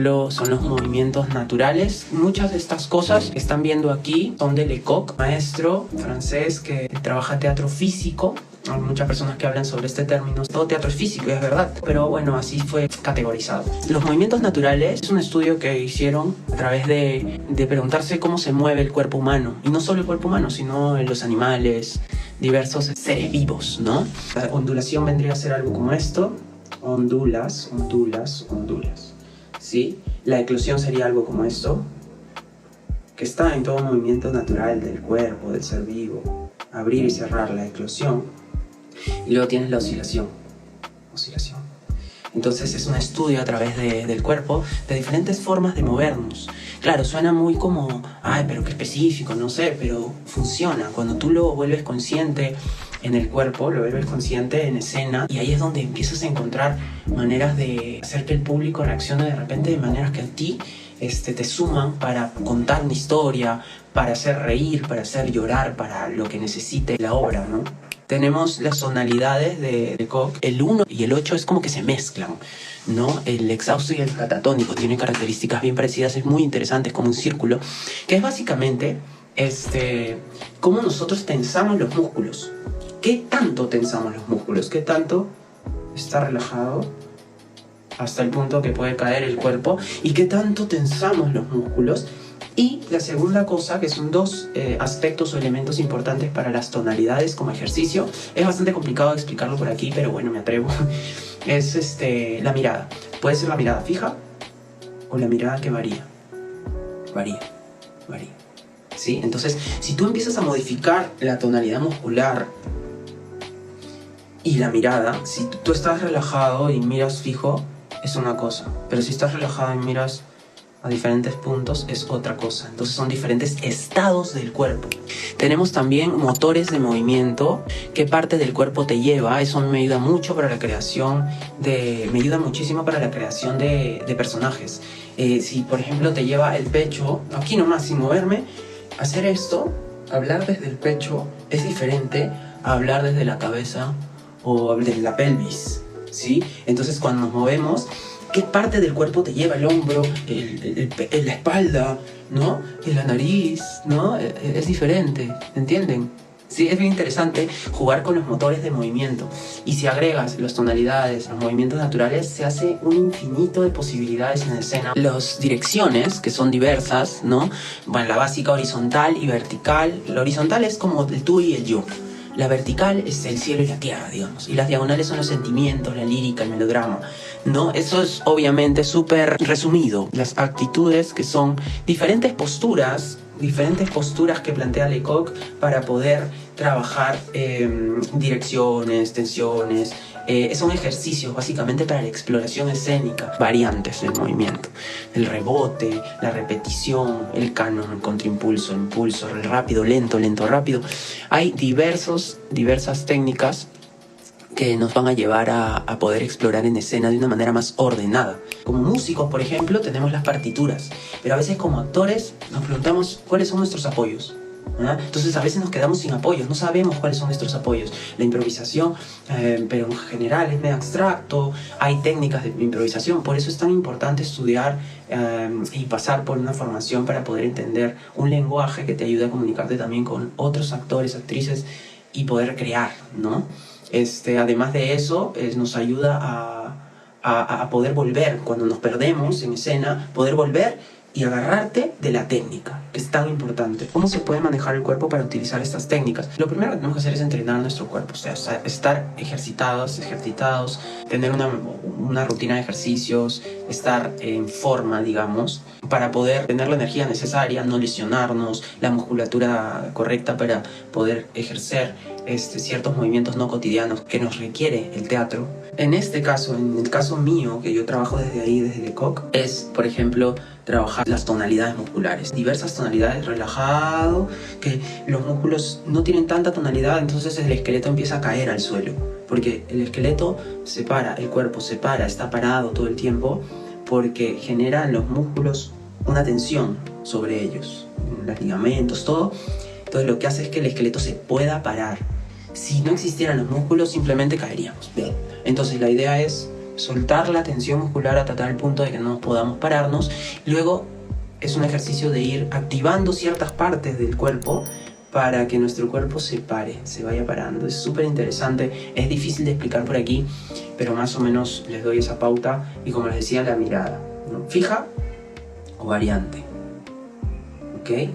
ejemplo, son los movimientos naturales. Muchas de estas cosas que están viendo aquí son de Lecoq, maestro francés que trabaja teatro físico. Hay muchas personas que hablan sobre este término. Todo teatro es físico, es verdad. Pero bueno, así fue categorizado. Los movimientos naturales es un estudio que hicieron a través de preguntarse cómo se mueve el cuerpo humano. Y no solo el cuerpo humano, sino los animales, diversos seres vivos, ¿no? La ondulación vendría a ser algo como esto. Ondulas, ondulas, ondulas. ¿Sí? La eclosión sería algo como esto, que está en todo movimiento natural del cuerpo, del ser vivo. Abrir y cerrar la eclosión. Y luego tienes la oscilación. Oscilación. Entonces es un estudio a través del cuerpo de diferentes formas de movernos. Claro, suena muy como, ay, pero qué específico, no sé, pero funciona. Cuando tú lo vuelves consciente en el cuerpo, lo vuelves consciente en escena, y ahí es donde empiezas a encontrar maneras de hacer que el público reaccione de repente de maneras que a ti te suman para contar una historia, para hacer reír, para hacer llorar, para lo que necesite la obra, ¿no? Tenemos las tonalidades de Lecoq. El 1 y el 8 es como que se mezclan, ¿no? El exhausto y el catatónico tienen características bien parecidas, es muy interesante, es como un círculo, que es básicamente cómo nosotros tensamos los músculos. ¿Qué tanto tensamos los músculos? ¿Qué tanto está relajado hasta el punto que puede caer el cuerpo? ¿Y qué tanto tensamos los músculos? Y la segunda cosa, que son dos aspectos o elementos importantes para las tonalidades como ejercicio, es bastante complicado explicarlo por aquí, pero bueno, me atrevo, es la mirada. Puede ser la mirada fija o la mirada que varía. Varía. ¿Sí? Entonces, si tú empiezas a modificar la tonalidad muscular y la mirada, si tú estás relajado y miras fijo, es una cosa, pero si estás relajado y miras a diferentes puntos es otra cosa. Entonces son diferentes estados del cuerpo. Tenemos también motores de movimiento. ¿Qué parte del cuerpo te lleva? Eso me ayuda mucho para la creación me ayuda muchísimo para la creación de personajes. Si por ejemplo te lleva el pecho, aquí nomás sin moverme, hacer esto, hablar desde el pecho es diferente a hablar desde la cabeza o desde la pelvis, ¿sí? Entonces cuando nos movemos, ¿qué parte del cuerpo te lleva? El hombro, la espalda, ¿no? Y la nariz, ¿no? Es diferente, ¿entienden? Sí, es bien interesante jugar con los motores de movimiento. Y si agregas las tonalidades, los movimientos naturales, se hace un infinito de posibilidades en escena. Las direcciones, que son diversas, ¿no? Bueno, la básica horizontal y vertical. La horizontal es como el tú y el yo. La vertical es el cielo y la tierra, digamos. Y las diagonales son los sentimientos, la lírica, el melodrama, ¿no? Eso es obviamente súper resumido. Las actitudes, que son diferentes posturas que plantea Lecoq para poder trabajar direcciones, tensiones. Son ejercicios básicamente para la exploración escénica. Variantes del movimiento. El rebote, la repetición, el canon, el contraimpulso, el impulso, el rápido, lento, lento, rápido. Hay diversas técnicas que nos van a llevar a poder explorar en escena de una manera más ordenada. Como músicos, por ejemplo, tenemos las partituras, pero a veces como actores nos preguntamos cuáles son nuestros apoyos. Entonces a veces nos quedamos sin apoyos, no sabemos cuáles son nuestros apoyos. La improvisación, pero en general es medio abstracto, hay técnicas de improvisación, por eso es tan importante estudiar y pasar por una formación para poder entender un lenguaje que te ayude a comunicarte también con otros actores, actrices y poder crear, ¿no? Además de eso, nos ayuda a poder volver, cuando nos perdemos en escena, poder volver y agarrarte de la técnica, que es tan importante. ¿Cómo se puede manejar el cuerpo para utilizar estas técnicas? Lo primero que tenemos que hacer es entrenar nuestro cuerpo, o sea, estar ejercitados, tener una rutina de ejercicios, estar en forma, digamos, para poder tener la energía necesaria, no lesionarnos, la musculatura correcta para poder ejercer ciertos movimientos no cotidianos que nos requiere el teatro. En este caso, en el caso mío, que yo trabajo desde ahí, desde Lecoq, es, por ejemplo, trabajar las tonalidades musculares. Diversas tonalidades, relajado, que los músculos no tienen tanta tonalidad, entonces el esqueleto empieza a caer al suelo. Porque el esqueleto se para, el cuerpo se para, está parado todo el tiempo, porque generan los músculos una tensión sobre ellos, los ligamentos, todo. Entonces lo que hace es que el esqueleto se pueda parar. Si no existieran los músculos, simplemente caeríamos. Entonces la idea es soltar la tensión muscular hasta tal punto de que no podamos pararnos. Luego es un ejercicio de ir activando ciertas partes del cuerpo para que nuestro cuerpo se pare, se vaya parando. Es súper interesante, es difícil de explicar por aquí, pero más o menos les doy esa pauta. Y como les decía, la mirada, ¿no? Fija o variante, ¿ok?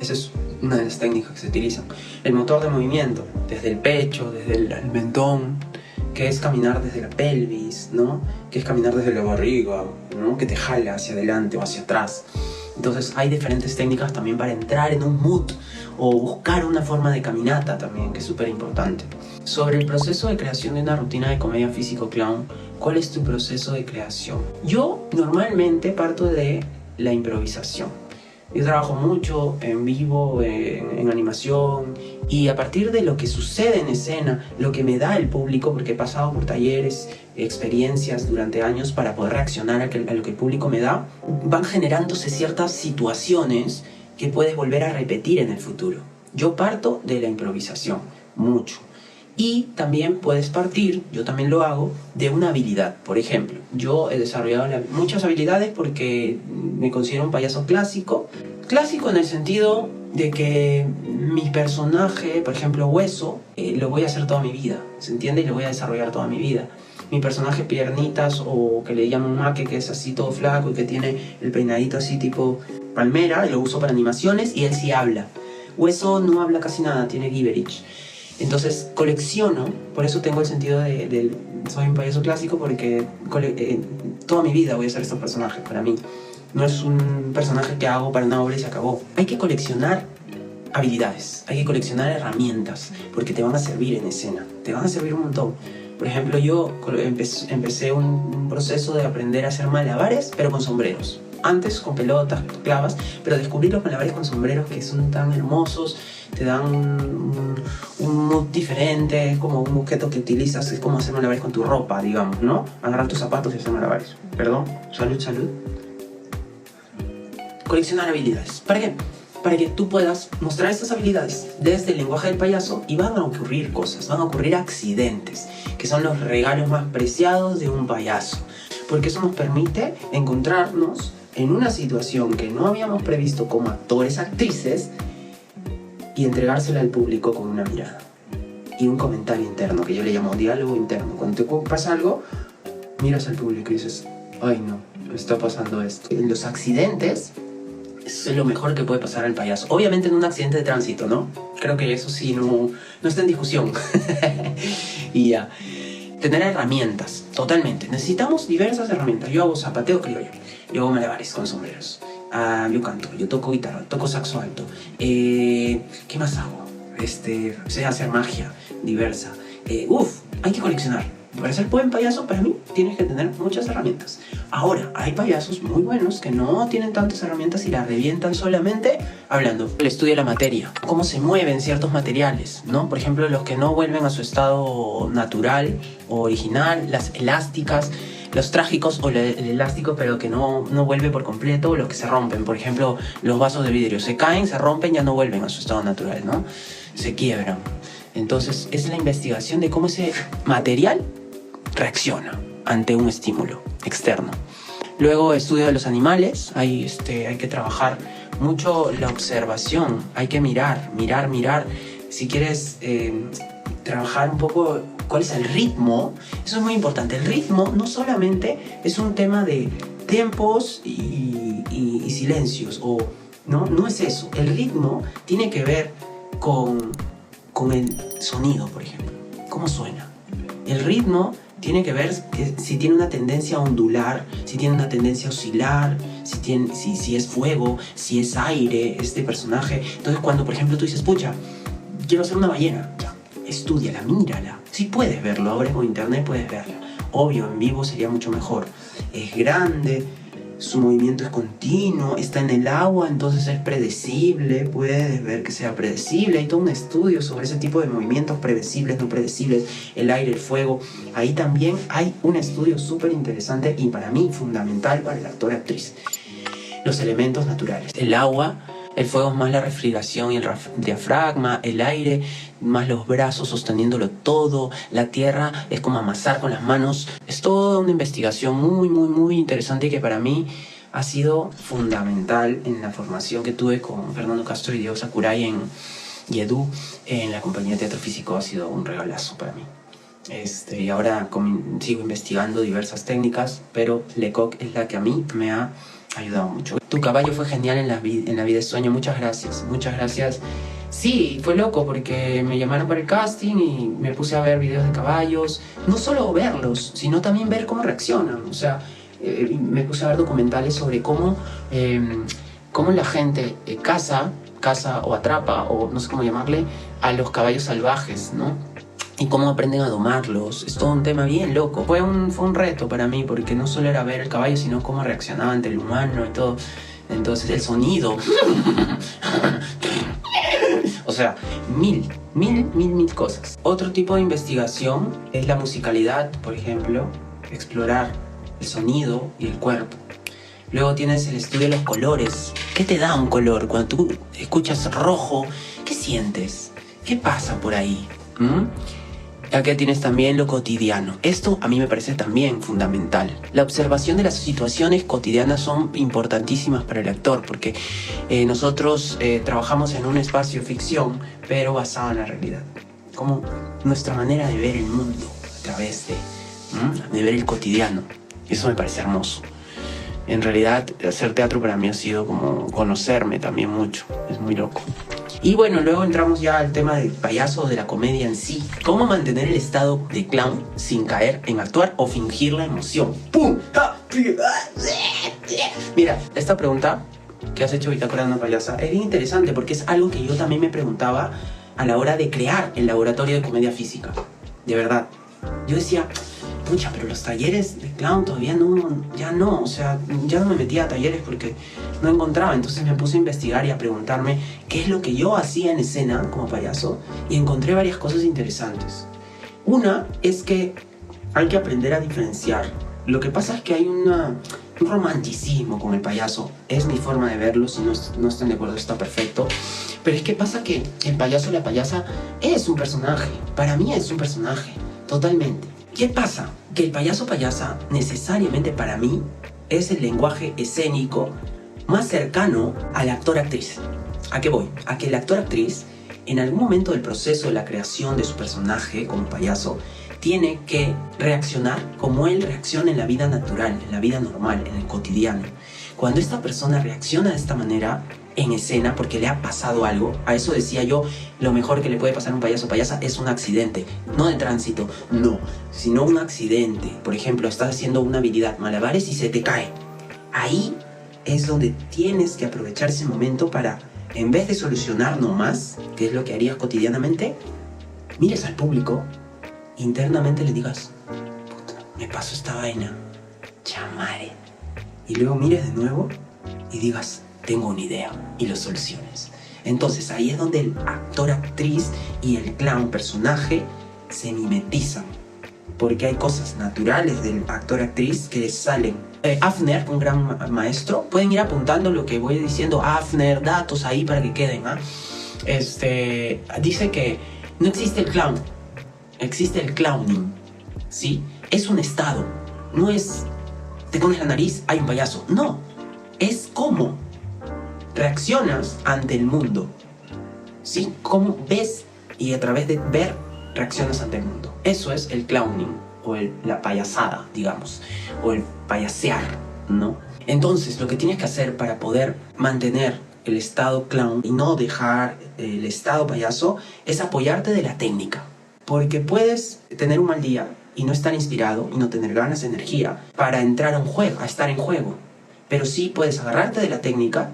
Esa es una de las técnicas que se utilizan. El motor de movimiento, desde el pecho, desde el mentón, que es caminar desde la pelvis, ¿no? Que es caminar desde la barriga, ¿no? Que te jala hacia adelante o hacia atrás. Entonces hay diferentes técnicas también para entrar en un mood o buscar una forma de caminata también, que es súper importante. Sobre el proceso de creación de una rutina de comedia físico-clown, ¿cuál es tu proceso de creación? Yo normalmente parto de la improvisación. Yo trabajo mucho en vivo, en animación, y a partir de lo que sucede en escena, lo que me da el público, porque he pasado por talleres, experiencias durante años para poder reaccionar a lo que el público me da, van generándose ciertas situaciones que puedes volver a repetir en el futuro. Yo parto de la improvisación, mucho. Y también puedes partir, yo también lo hago, de una habilidad. Por ejemplo, yo he desarrollado muchas habilidades porque me considero un payaso clásico. Clásico en el sentido de que mi personaje, por ejemplo, Hueso, lo voy a hacer toda mi vida, ¿se entiende? Y lo voy a desarrollar toda mi vida. Mi personaje Piernitas, o que le llaman Maque, que es así todo flaco y que tiene el peinadito así tipo palmera, y lo uso para animaciones, y él sí habla. Hueso no habla casi nada, tiene gibberish. Entonces colecciono, por eso tengo el sentido soy un payaso clásico, porque toda mi vida voy a ser estos personajes para mí. No es un personaje que hago para una obra y se acabó. Hay que coleccionar habilidades, hay que coleccionar herramientas, porque te van a servir en escena, te van a servir un montón. Por ejemplo, yo empecé un proceso de aprender a hacer malabares, pero con sombreros. Antes con pelotas, clavas, pero descubrí los malabares con sombreros, que son tan hermosos, te dan un mood diferente, es como un objeto que utilizas, es como hacer malabares con tu ropa, digamos, ¿no? Agarrar tus zapatos y hacer malabares. Perdón, salud, salud. Coleccionar habilidades. ¿Para qué? Para que tú puedas mostrar estas habilidades desde el lenguaje del payaso, y van a ocurrir cosas, van a ocurrir accidentes, que son los regalos más preciados de un payaso. Porque eso nos permite encontrarnos en una situación que no habíamos previsto como actores, actrices, y entregársela al público con una mirada y un comentario interno, que yo le llamo diálogo interno. Cuando te pasa algo, miras al público y dices, ay no, me está pasando esto. En los accidentes, eso es lo mejor que puede pasar al payaso. Obviamente en un accidente de tránsito, ¿no? Creo que eso sí no está en discusión. Y ya. Tener herramientas, totalmente. Necesitamos diversas herramientas. Yo hago zapateo criollo, yo hago malabares con sombreros, yo canto, yo toco guitarra, toco saxo alto. ¿Qué más hago? Sé hacer magia diversa. Hay que coleccionar. Para ser buen payaso, para mí, tienes que tener muchas herramientas. Ahora, hay payasos muy buenos que no tienen tantas herramientas y las revientan solamente hablando. El estudio de la materia, cómo se mueven ciertos materiales, ¿no? Por ejemplo, los que no vuelven a su estado natural o original, las elásticas, los trágicos, o el elástico pero que no vuelve por completo, o los que se rompen. Por ejemplo, los vasos de vidrio se caen, se rompen, ya no vuelven a su estado natural, ¿no? Se quiebran. Entonces, es la investigación de cómo ese material reacciona ante un estímulo externo. Luego, estudio de los animales. Hay que trabajar mucho la observación. Hay que mirar. Si quieres trabajar un poco cuál es el ritmo, eso es muy importante. El ritmo no solamente es un tema de tiempos y silencios, no es eso. El ritmo tiene que ver con el sonido, por ejemplo. ¿Cómo suena? El ritmo tiene que ver si tiene una tendencia a ondular, si tiene una tendencia a oscilar, si es fuego, si es aire, este personaje. Entonces, cuando, por ejemplo, tú dices, pucha, quiero hacer una ballena, ya, estúdiala, mírala. Si puedes verlo, ahora con internet puedes verla. Obvio, en vivo sería mucho mejor. Es grande, su movimiento es continuo, está en el agua, entonces es predecible, puedes ver que sea predecible. Hay todo un estudio sobre ese tipo de movimientos predecibles, no predecibles, el aire, el fuego. Ahí también hay un estudio súper interesante y para mí fundamental para el actor y actriz. Los elementos naturales. El agua El fuego es más la refrigeración y el diafragma, el aire, más los brazos sosteniéndolo todo. La tierra es como amasar con las manos. Es toda una investigación muy interesante que para mí ha sido fundamental en la formación que tuve con Fernando Castro y Diego Sakurai en Edu, en la compañía de teatro físico. Ha sido un regalazo para mí. Y ahora sigo investigando diversas técnicas, pero Lecoq es la que a mí me ha ayudado mucho. Tu caballo fue genial en la vida de sueño. Muchas gracias. Sí, fue loco porque me llamaron para el casting y me puse a ver videos de caballos. No solo verlos, sino también ver cómo reaccionan. O sea, me puse a ver documentales sobre cómo la gente caza o atrapa, o no sé cómo llamarle, a los caballos salvajes, ¿no? Y cómo aprenden a domarlos. Es todo un tema bien loco. Fue un reto para mí, porque no solo era ver el caballo, sino cómo reaccionaba ante el humano y todo. Entonces el sonido. O sea, mil cosas. Otro tipo de investigación es la musicalidad, por ejemplo. Explorar el sonido y el cuerpo. Luego tienes el estudio de los colores. ¿Qué te da un color? Cuando tú escuchas rojo, ¿qué sientes? ¿Qué pasa por ahí? Acá tienes también lo cotidiano. Esto a mí me parece también fundamental. La observación de las situaciones cotidianas son importantísimas para el actor, porque nosotros trabajamos en un espacio ficción, pero basado en la realidad. Como nuestra manera de ver el mundo a través de ver el cotidiano. Eso me parece hermoso. En realidad, hacer teatro para mí ha sido como conocerme también mucho. Es muy loco. Y bueno, luego entramos ya al tema del payaso, de la comedia en sí. ¿Cómo mantener el estado de clown sin caer en actuar o fingir la emoción? ¡Pum! Mira, esta pregunta que has hecho Bitácora de una payasa es bien interesante, porque es algo que yo también me preguntaba a la hora de crear el laboratorio de comedia física. De verdad. Yo decía, pucha, pero los talleres de clown todavía no, o sea, ya no me metía a talleres porque no encontraba. Entonces me puse a investigar y a preguntarme qué es lo que yo hacía en escena como payaso, y encontré varias cosas interesantes. Una es que hay que aprender a diferenciar. Lo que pasa es que hay un romanticismo con el payaso. Es mi forma de verlo. Si no están de acuerdo, está perfecto. Pero es que pasa que el payaso o la payasa es un personaje. Para mí es un personaje, totalmente. ¿Qué pasa? Que el payaso payasa necesariamente para mí es el lenguaje escénico más cercano al actor-actriz. ¿A qué voy? A que el actor-actriz, en algún momento del proceso de la creación de su personaje como payaso, tiene que reaccionar como él reacciona en la vida natural, en la vida normal, en el cotidiano. Cuando esta persona reacciona de esta manera en escena porque le ha pasado algo, a eso decía yo, lo mejor que le puede pasar a un payaso o payasa es un accidente, no de tránsito, no, sino un accidente. Por ejemplo, estás haciendo una habilidad, malabares, y se te cae. Ahí es donde tienes que aprovechar ese momento para, en vez de solucionar nomás, que es lo que harías cotidianamente, mires al público, internamente le digas, puta, me pasó esta vaina, chamare. Y luego mires de nuevo y digas, tengo una idea, y lo soluciones. Entonces ahí es donde el actor-actriz y el clown-personaje se mimetizan, porque hay cosas naturales del actor-actriz que salen. Hafner, un gran maestro, pueden ir apuntando lo que voy diciendo. Hafner, datos ahí para que queden. Dice que no existe el clown, existe el clowning, ¿sí? Es un estado, no es te pones la nariz, hay un payaso. No, es cómo reaccionas ante el mundo, ¿sí? Cómo ves, y a través de ver reaccionas ante el mundo. Eso es el clowning, o la payasada, digamos, o el payasear, ¿no? Entonces, lo que tienes que hacer para poder mantener el estado clown y no dejar el estado payaso es apoyarte de la técnica. Porque puedes tener un mal día y no estar inspirado y no tener ganas de energía para entrar a un juego, a estar en juego. Pero sí puedes agarrarte de la técnica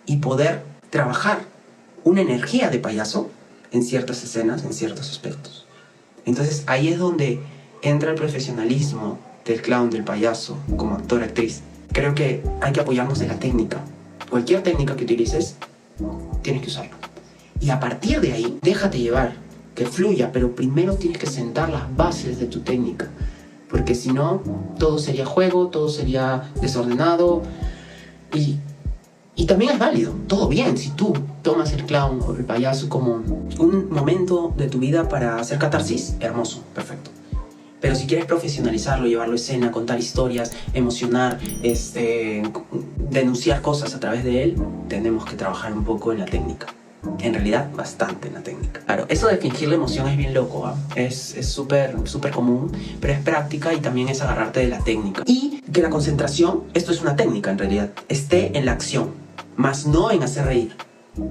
y poder trabajar una energía de payaso en ciertas escenas, en ciertos aspectos. Entonces ahí es donde entra el profesionalismo del clown, del payaso, como actor-actriz. Creo que hay que apoyarnos de la técnica. Cualquier técnica que utilices, tienes que usarla. Y a partir de ahí, déjate llevar, que fluya, pero primero tienes que sentar las bases de tu técnica. Porque si no, todo sería juego, todo sería desordenado y también es válido, todo bien, si tú tomas el clown o el payaso como un momento de tu vida para hacer catarsis, hermoso, perfecto. Pero si quieres profesionalizarlo, llevarlo a escena, contar historias, emocionar, denunciar cosas a través de él, tenemos que trabajar un poco en la técnica. En realidad, bastante en la técnica. Claro, eso de fingir la emoción es bien loco, ¿eh? Es súper común, pero es práctica y también es agarrarte de la técnica. Y que la concentración, esto es una técnica en realidad, esté en la acción, más no en hacer reír.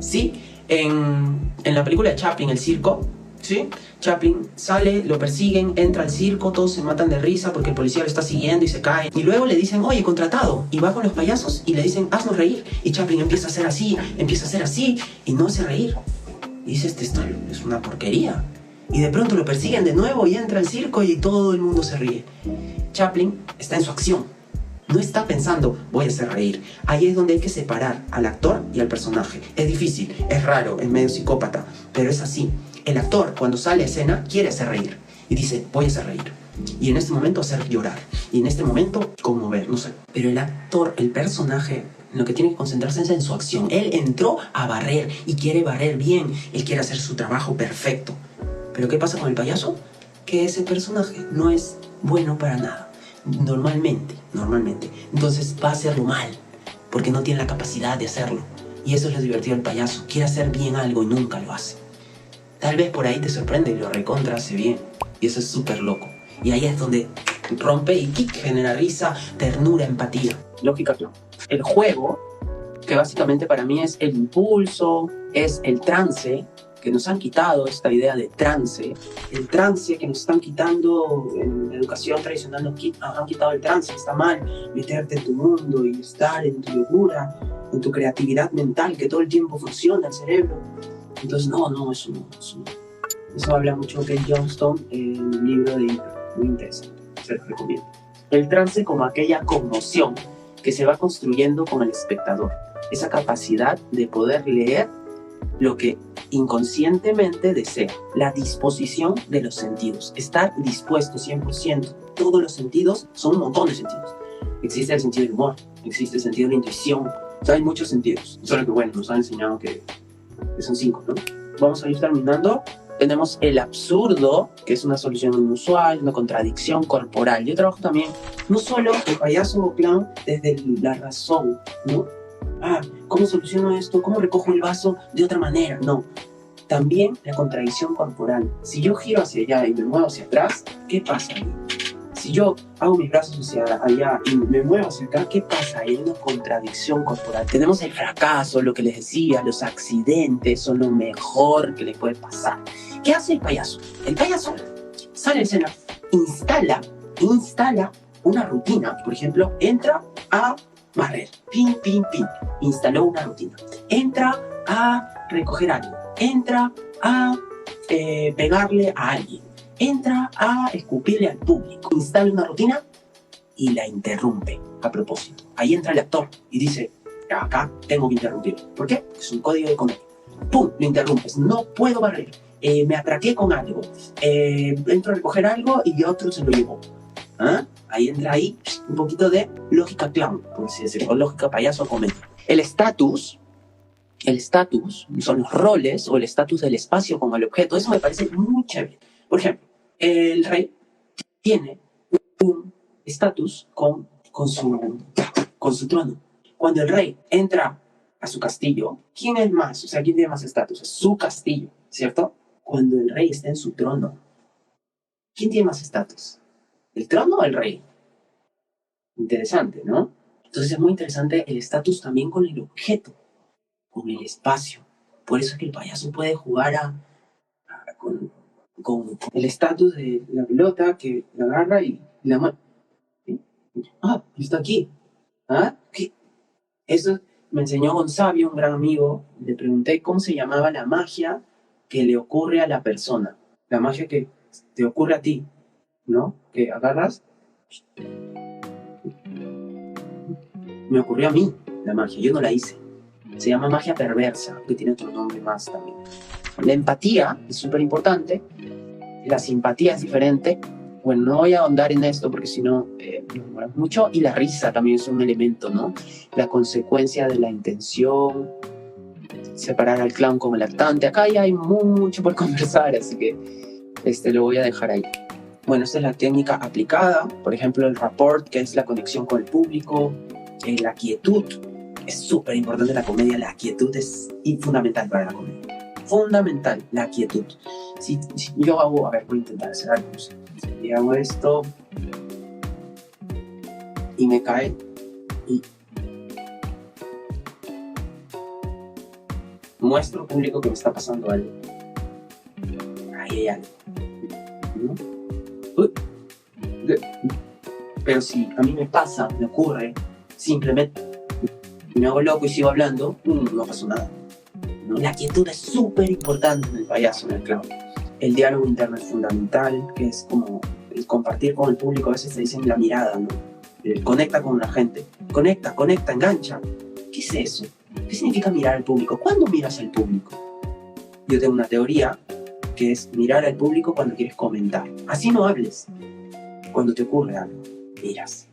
¿Sí? En la película de Chaplin, El Circo, ¿sí? Chaplin sale, lo persiguen, entra al circo, todos se matan de risa porque el policía lo está siguiendo y se cae. Y luego le dicen, oye, contratado. Y va con los payasos y le dicen, haznos reír. Y Chaplin empieza a hacer así, y no hace reír. Y dice, esto es una porquería. Y de pronto lo persiguen de nuevo y entra al circo y todo el mundo se ríe. Chaplin está en su acción. No está pensando, voy a hacer reír. Ahí es donde hay que separar al actor y al personaje. Es difícil, es raro, es medio psicópata, pero es así. El actor, cuando sale a escena, quiere hacer reír. Y dice, voy a hacer reír. Y en este momento hacer llorar. Y en este momento conmover, no sé. Pero el actor, el personaje, lo que tiene que concentrarse es en su acción. Él entró a barrer y quiere barrer bien. Él quiere hacer su trabajo perfecto. Pero ¿qué pasa con el payaso? Que ese personaje no es bueno para nada. Normalmente. Entonces va a hacerlo mal, porque no tiene la capacidad de hacerlo. Y eso es lo divertido del payaso. Quiere hacer bien algo y nunca lo hace. Tal vez por ahí te sorprende y lo recontra hace bien. Y eso es súper loco. Y ahí es donde rompe y genera risa, ternura, empatía. Lógica, claro. El juego, que básicamente para mí es el impulso, es el trance, que nos han quitado esta idea de trance. El trance que nos están quitando en la educación tradicional, nos han quitado el trance. Está mal meterte en tu mundo y estar en tu locura, en tu creatividad mental, que todo el tiempo funciona el cerebro. Entonces, eso habla mucho Ken Johnston en el libro de Impro, muy interesante, se los recomiendo. El trance como aquella conmoción que se va construyendo con el espectador, esa capacidad de poder leer lo que inconscientemente desea, la disposición de los sentidos, estar dispuesto 100%. Todos los sentidos son un montón de sentidos. Existe el sentido del humor, existe el sentido de la intuición, o sea, hay muchos sentidos, solo que bueno, nos han enseñado que son 5, ¿no? Vamos a ir terminando. Tenemos el absurdo, que es una solución inusual, una contradicción corporal. Yo trabajo también, no solo el payaso o clown, desde la razón, ¿no? ¿Cómo soluciono esto? ¿Cómo recojo el vaso de otra manera? No. También la contradicción corporal. Si yo giro hacia allá y me muevo hacia atrás, ¿qué pasa ahí? Si yo hago mis brazos hacia allá y me muevo hacia acá, ¿qué pasa? Hay una contradicción corporal. Tenemos el fracaso, lo que les decía, los accidentes son lo mejor que le puede pasar. ¿Qué hace el payaso? El payaso sale a escena, instala una rutina. Por ejemplo, entra a barrer, pin. Instaló una rutina. Entra a recoger algo. Entra a pegarle a alguien. Entra a escupirle al público. Instala una rutina y la interrumpe a propósito. Ahí entra el actor y dice, acá tengo que interrumpir. ¿Por qué? Es un código de comedia. ¡Pum! Lo interrumpes. No puedo barrer. Me atraqué con algo. Entro a recoger algo y otro se lo llevó. Ahí entra un poquito de lógica clown, por así decirlo, lógica payaso comedia. El estatus son los roles o el estatus del espacio con el objeto. Eso me parece muy chévere. Por ejemplo, el rey tiene un estatus con su trono. Cuando el rey entra a su castillo, ¿quién es más? O sea, ¿quién tiene más estatus? Es su castillo, ¿cierto? Cuando el rey está en su trono, ¿quién tiene más estatus? ¿El trono o el rey? Interesante, ¿no? Entonces es muy interesante el estatus también con el objeto, con el espacio. Por eso es que el payaso puede jugar con el estatus de la pelota que la agarra y la mueve. ¿Sí? Está aquí. ¿Qué? Eso me enseñó Gonzalo, un gran amigo. Le pregunté cómo se llamaba la magia que le ocurre a la persona. La magia que te ocurre a ti, ¿no? Que agarras. Me ocurrió a mí la magia, yo no la hice. Se llama magia perversa, que tiene otro nombre más también. La empatía es súper importante. La simpatía es diferente. Bueno, no voy a ahondar en esto porque si no nos demoramos mucho. Y la risa también es un elemento, ¿no? La consecuencia de la intención, separar al clown como el actante. Acá ya hay mucho por conversar, así que lo voy a dejar ahí. Bueno, esta es la técnica aplicada. Por ejemplo, el rapport, que es la conexión con el público. La quietud. Es súper importante en la comedia. La quietud es fundamental para la comedia. Fundamental, la quietud. Si yo hago, a ver, voy a intentar hacer algo. Y hago esto y me cae y muestro al público que me está pasando algo. Ahí hay algo, ¿no? Pero si a mí me pasa, me ocurre, simplemente me hago loco y sigo hablando, no pasó nada, ¿no? La quietud es súper importante en el payaso, en el clown. El diálogo interno es fundamental, que es como el compartir con el público. A veces se dice en la mirada, ¿no? Conecta con la gente, conecta, engancha. ¿Qué es eso? ¿Qué significa mirar al público? ¿Cuándo miras al público? Yo tengo una teoría que es mirar al público cuando quieres comentar. Así no hables. Cuando te ocurre algo, miras.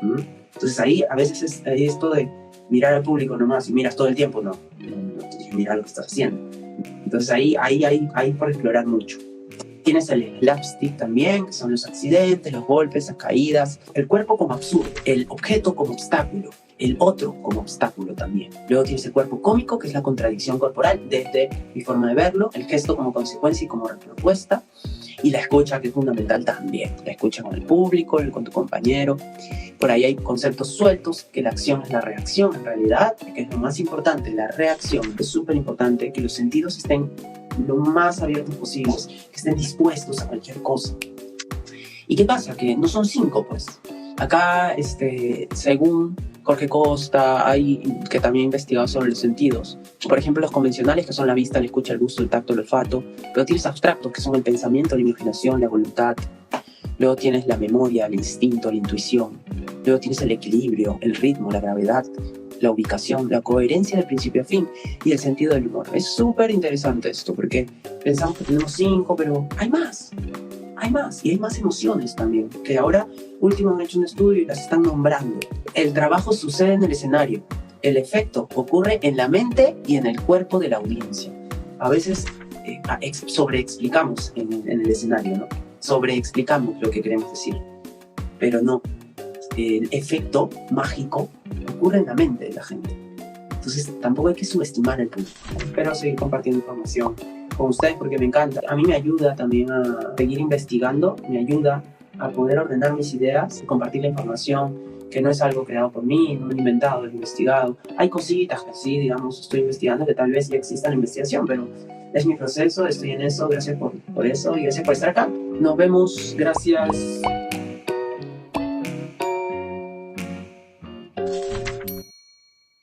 Entonces ahí a veces es esto de mirar al público nomás y miras todo el tiempo, no. Mira lo que estás haciendo. Entonces ahí hay por explorar mucho. Tienes el slapstick también, que son los accidentes, los golpes, las caídas, el cuerpo como absurdo, el objeto como obstáculo, el otro como obstáculo también. Luego tienes el cuerpo cómico, que es la contradicción corporal, desde mi forma de verlo, el gesto como consecuencia y como propuesta, y la escucha, que es fundamental también. La escucha con el público, con tu compañero. Por ahí hay conceptos sueltos, que la acción es la reacción en realidad, que es lo más importante, la reacción. Es súper importante que los sentidos estén lo más abiertos posibles, que estén dispuestos a cualquier cosa. ¿Y qué pasa? Que no son 5, pues. Acá, según Jorge Costa, que también ha investigado sobre los sentidos. Por ejemplo, los convencionales, que son la vista, la escucha, el gusto, el tacto, el olfato. Pero tienes abstractos, que son el pensamiento, la imaginación, la voluntad. Luego tienes la memoria, el instinto, la intuición. Luego tienes el equilibrio, el ritmo, la gravedad, la ubicación, la coherencia de principio a fin y el sentido del humor. Es súper interesante esto, porque pensamos que tenemos 5, pero hay más. Y hay más emociones también, que ahora último han hecho un estudio y las están nombrando. El trabajo sucede en el escenario. El efecto ocurre en la mente y en el cuerpo de la audiencia. A veces sobreexplicamos en el escenario, ¿no? Sobreexplicamos lo que queremos decir, pero no. El efecto mágico ocurre en la mente de la gente. Entonces tampoco hay que subestimar el público. Espero seguir compartiendo información con ustedes porque me encanta. A mí me ayuda también a seguir investigando, me ayuda a poder ordenar mis ideas, compartir la información, que no es algo creado por mí, no he inventado, he investigado. Hay cositas que sí, digamos, estoy investigando que tal vez ya exista en la investigación, pero es mi proceso, estoy en eso, gracias por eso y gracias por estar acá. Nos vemos, gracias.